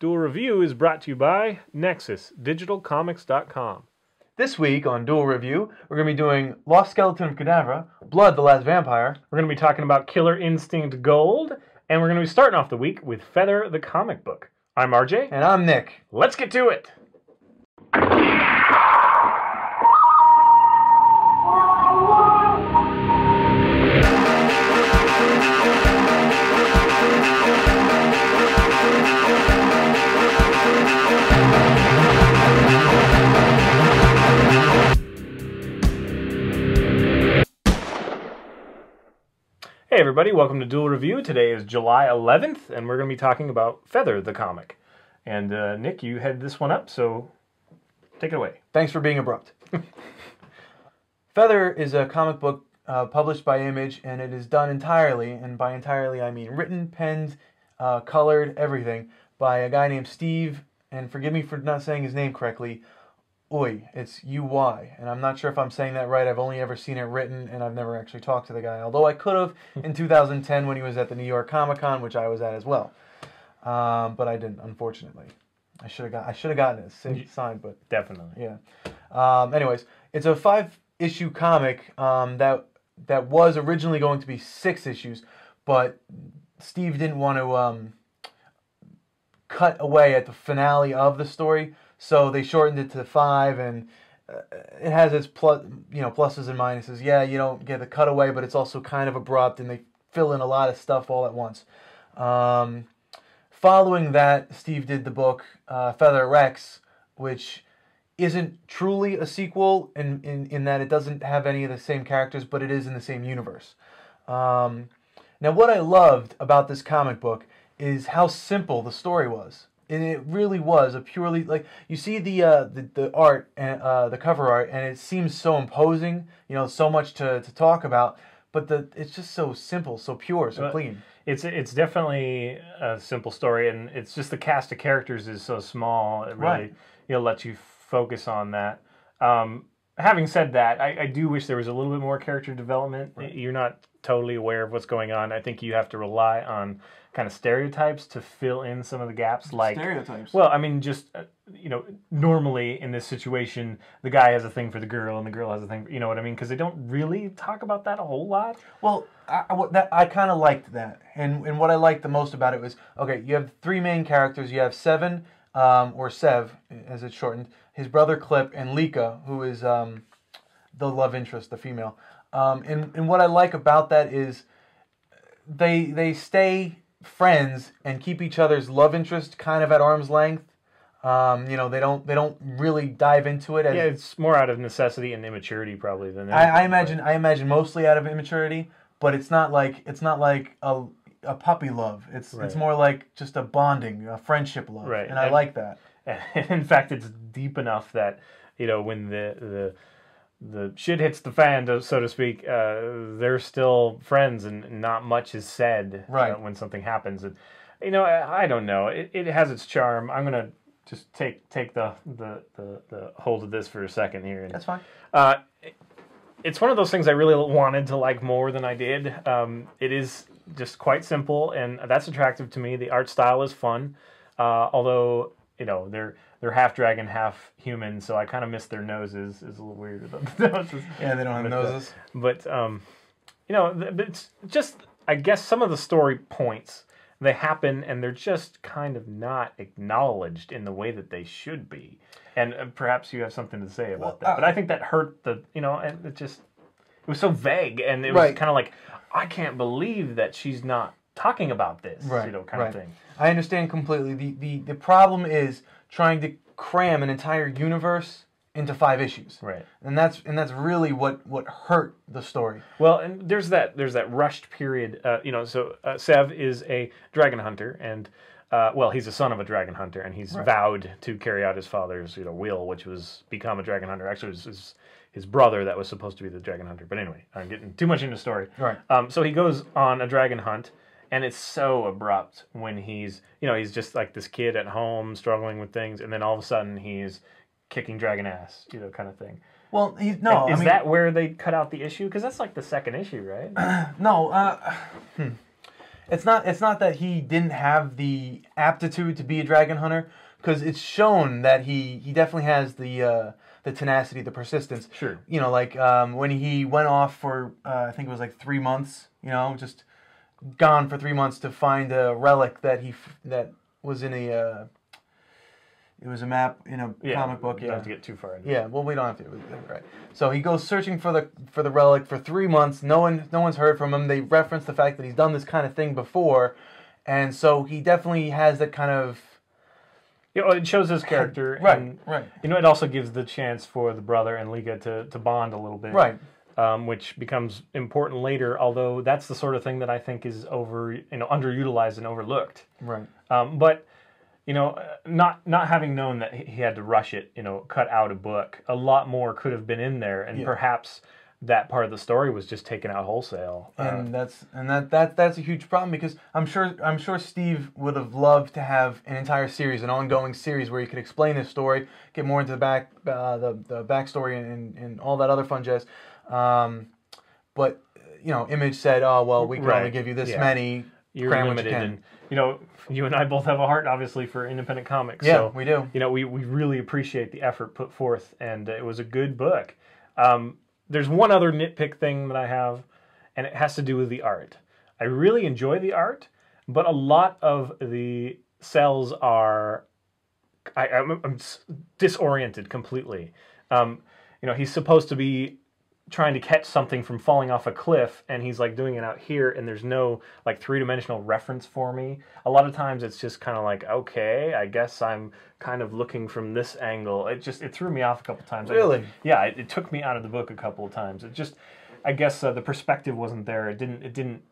Duel Review is brought to you by NexusDigitalComics.com. This week on Duel Review, we're going to be doing Lost Skeleton of Cadavra, Blood the Last Vampire. We're going to be talking about Killer Instinct Gold, and we're going to be starting off the week with Feather the Comic Book. I'm RJ. And I'm Nick. Let's get to it! Hey everybody, welcome to Duel Review. Today is July 11th, and we're going to be talking about Feather the Comic. And Nick, you head this one up, so take it away. Thanks for being abrupt. Feather is a comic book published by Image, and it is done entirely, and by entirely I mean written, penned, colored, everything, by a guy named Steve, and forgive me for not saying his name correctly, Uy. It's U-Y, and I'm not sure if I'm saying that right. I've only ever seen it written, and I've never actually talked to the guy, although I could have in 2010 when he was at the New York Comic Con, which I was at as well. But I didn't, unfortunately. I should have gotten it signed, but definitely, yeah. Anyways, it's a 5-issue comic that was originally going to be 6 issues, but Steve didn't want to cut away at the finale of the story, so they shortened it to 5, and it has its pluses and minuses. Yeah, you don't get the cutaway, but it's also kind of abrupt, and they fill in a lot of stuff all at once. Following that, Steve did the book Feather Rex, which isn't truly a sequel in that it doesn't have any of the same characters, but it is in the same universe. Now, what I loved about this comic book is how simple the story was. And it really was a purely, like, you see the art and the cover art, and it seems so imposing, so much to talk about, but it's just so simple, so pure, so clean. It's definitely a simple story, and it's just the cast of characters is so small. It really lets you focus on that. Having said that, I do wish there was a little bit more character development. Right. You're not totally aware of what's going on. I think you have to rely on kind of stereotypes to fill in some of the gaps. Like stereotypes. Well, I mean, just normally in this situation, the guy has a thing for the girl, and the girl has a thing for, you know what I mean? Because they don't really talk about that a whole lot. Well, I kind of liked that, and what I liked the most about it was, okay, you have 3 main characters. You have Seven, or Sev, as it's shortened, his brother Clip, and Lika, who is the love interest, the female. And what I like about that is they stay friends and keep each other's love interest kind of at arm's length. They don't really dive into it. Yeah, it's more out of necessity and immaturity probably than I imagine mostly out of immaturity, but it's not like a puppy love. It's more like just a bonding, a friendship love, right. And I like that. In fact, it's deep enough that when the shit hits the fan, so to speak, they're still friends, and not much is said when something happens. And I don't know. It has its charm. I'm gonna just take the hold of this for a second here. And, that's fine. It's one of those things I really wanted to like more than I did. It is just quite simple, and that's attractive to me. The art style is fun, although they're half dragon, half human, so I kind of miss their noses. It's a little weird about the noses. Yeah, they don't have noses. But it's just, I guess some of the story points, they happen and they're just kind of not acknowledged in the way that they should be. And perhaps you have something to say about that. But I think that hurt and it was so vague, and it was kind of like, I can't believe that she's not talking about this, kind of thing. I understand completely. The problem is trying to cram an entire universe into 5 issues, right? And that's really what hurt the story. Well, and there's that rushed period. So Sev is a dragon hunter, and he's a son of a dragon hunter, and he's vowed to carry out his father's will, which was become a dragon hunter. Actually, it was his brother that was supposed to be the dragon hunter. But anyway, I'm getting too much into the story. Right. So he goes on a dragon hunt. And it's so abrupt when he's just like this kid at home struggling with things, and then all of a sudden he's kicking dragon ass, kind of thing. Well, is that where they cut out the issue? Because that's like the 2nd issue, right? No. It's not that he didn't have the aptitude to be a dragon hunter, because it's shown that he definitely has the tenacity, the persistence. Sure. You know, like when he went off for I think it was like 3 months. You know, just gone for 3 months to find a relic that was in a. It was a map in a comic book. You don't have to get too far into it. Yeah, well, we don't have to. Right. So he goes searching for the relic for 3 months. No one's heard from him. They reference the fact that he's done this kind of thing before, and so he definitely has that kind of. You know, it shows his character, Right. and, Right. You know, it also gives the chance for the brother and Liga to bond a little bit, Right. Which becomes important later. Although that's the sort of thing that I think is underutilized and overlooked. Right. But you know, not having known that he had to rush it, you know, cut out a book, a lot more could have been in there, and perhaps that part of the story was just taken out wholesale. And that's a huge problem, because I'm sure Steve would have loved to have an entire series, an ongoing series where he could explain this story, get more into the backstory and all that other fun jazz. But you know, Image said, "Oh well, we can only give you this many. You're limited." And you know, you and I both have a heart, obviously, for independent comics. Yeah, so, we do. You know, we really appreciate the effort put forth, and it was a good book. There's one other nitpick thing that I have, and it has to do with the art. I really enjoy the art, but a lot of the cells are... I'm disoriented completely. You know, he's supposed to be trying to catch something from falling off a cliff, and he's like doing it out here, and there's no like three-dimensional reference for me. A lot of times it's just kind of like, okay, I guess I'm kind of looking from this angle. It threw me off a couple times. Really? It took me out of the book a couple of times. It just, I guess the perspective wasn't there. It didn't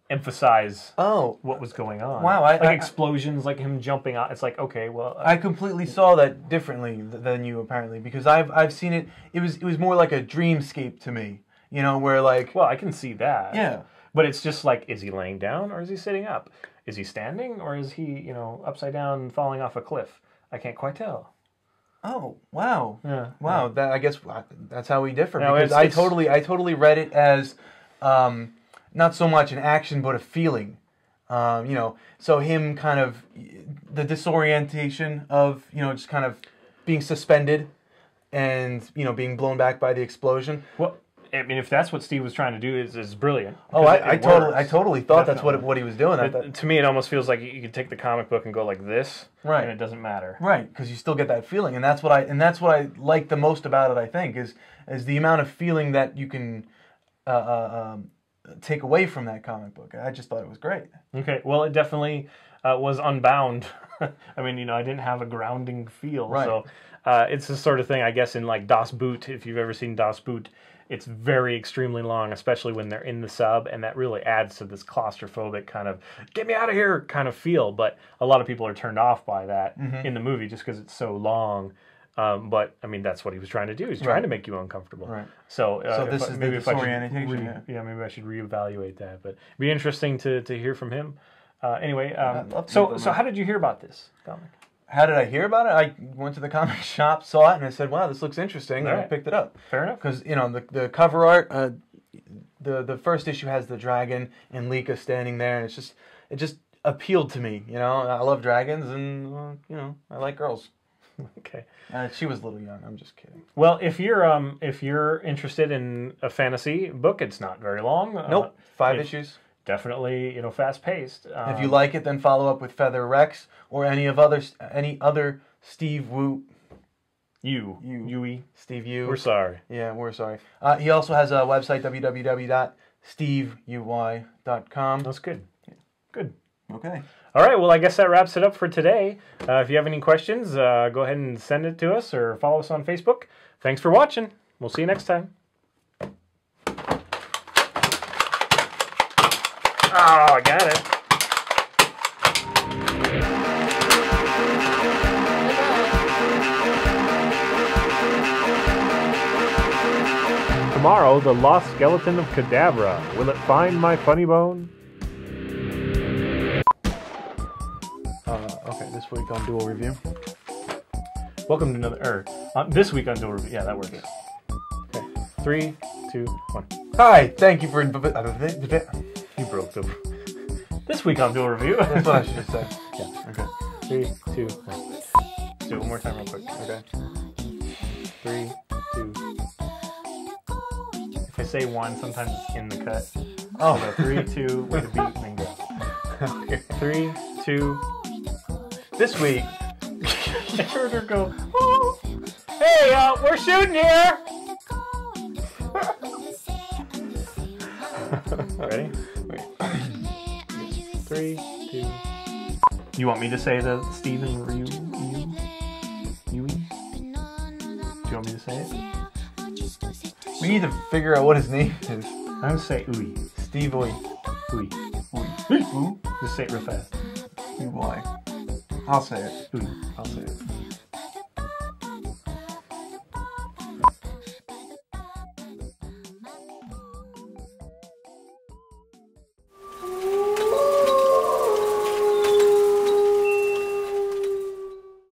emphasize what was going on. Wow, explosions, like him jumping out. It's like, okay, well, I completely saw that differently than you, apparently, because I've seen it. It was more like a dreamscape to me. You know, where like, well, I can see that. Yeah. But it's just like, is he laying down or is he sitting up? Is he standing or is he, you know, upside down falling off a cliff? I can't quite tell. Oh, wow. Yeah. Wow. Yeah. I guess that's how we differ. No, because I totally read it as not so much an action but a feeling. You know, so him kind of the disorientation of, you know, just kind of being suspended and, you know, being blown back by the explosion. Well, I mean, if that's what Steve was trying to do, is brilliant. Oh, I totally thought that's what he was doing. To me, it almost feels like you could take the comic book and go like this, right? And it doesn't matter, right? Because you still get that feeling, and that's what I like the most about it. I think is the amount of feeling that you can take away from that comic book. I just thought it was great. Okay, well, it definitely was unbound. I mean, you know, I didn't have a grounding feel, right. So it's the sort of thing, I guess, in like Das Boot, if you've ever seen Das Boot. It's very extremely long, especially when they're in the sub, and that really adds to this claustrophobic kind of "get me out of here" kind of feel. But a lot of people are turned off by that in the movie just because it's so long. But I mean, that's what he was trying to do. He's trying to make you uncomfortable. Right. So this is maybe the disorientation. Maybe I should reevaluate that. But it'd be interesting to hear from him. Anyway, so how did you hear about this comic? How did I hear about it? I went to the comic shop, saw it, and I said, "Wow, this looks interesting," and I picked it up. Fair enough. Because, you know, the cover art, the first issue has the dragon and Lika standing there, and it just appealed to me. You know, I love dragons, and you know, I like girls. Okay. She was a little young. I'm just kidding. Well, if you're interested in a fantasy book, it's not very long. Nope, 5 issues. Definitely, you know, fast paced. If you like it, then follow up with Feather Rex or any other Steve Wu. Yui. Steve Yu. We're sorry. Yeah, we're sorry. He also has a website, www.steveuy.com. That's good. Good. Okay. All right, well, I guess that wraps it up for today. If you have any questions, go ahead and send it to us or follow us on Facebook. Thanks for watching. We'll see you next time. Oh, I got it. Tomorrow, the lost skeleton of Cadabra. Will it find my funny bone? Okay, this week on Duel Review. Welcome to another, this week on Duel Review. Yeah, that works. Okay, 3, 2, 1. Hi, thank you for... You broke them. week on Duel Review. That's what I should say. Yeah. Okay. 3, 2, 1. Let's do it one more time real quick. Okay. 3, 2. If I say 1, sometimes it's in the cut. Oh. So 3, 2, with a beat, then go. Okay. 3, 2. This week, I heard her go, oh, hey, we're shooting here. Ready? wait. 3, 2. You want me to say the Steven Ryu? Do you want me to say it? We need to figure out what his name is. I'm going to say Ui. Steve Oi. Ui. Oi. Just say it real fast. Why? I'll say it. Ui. I'll say it.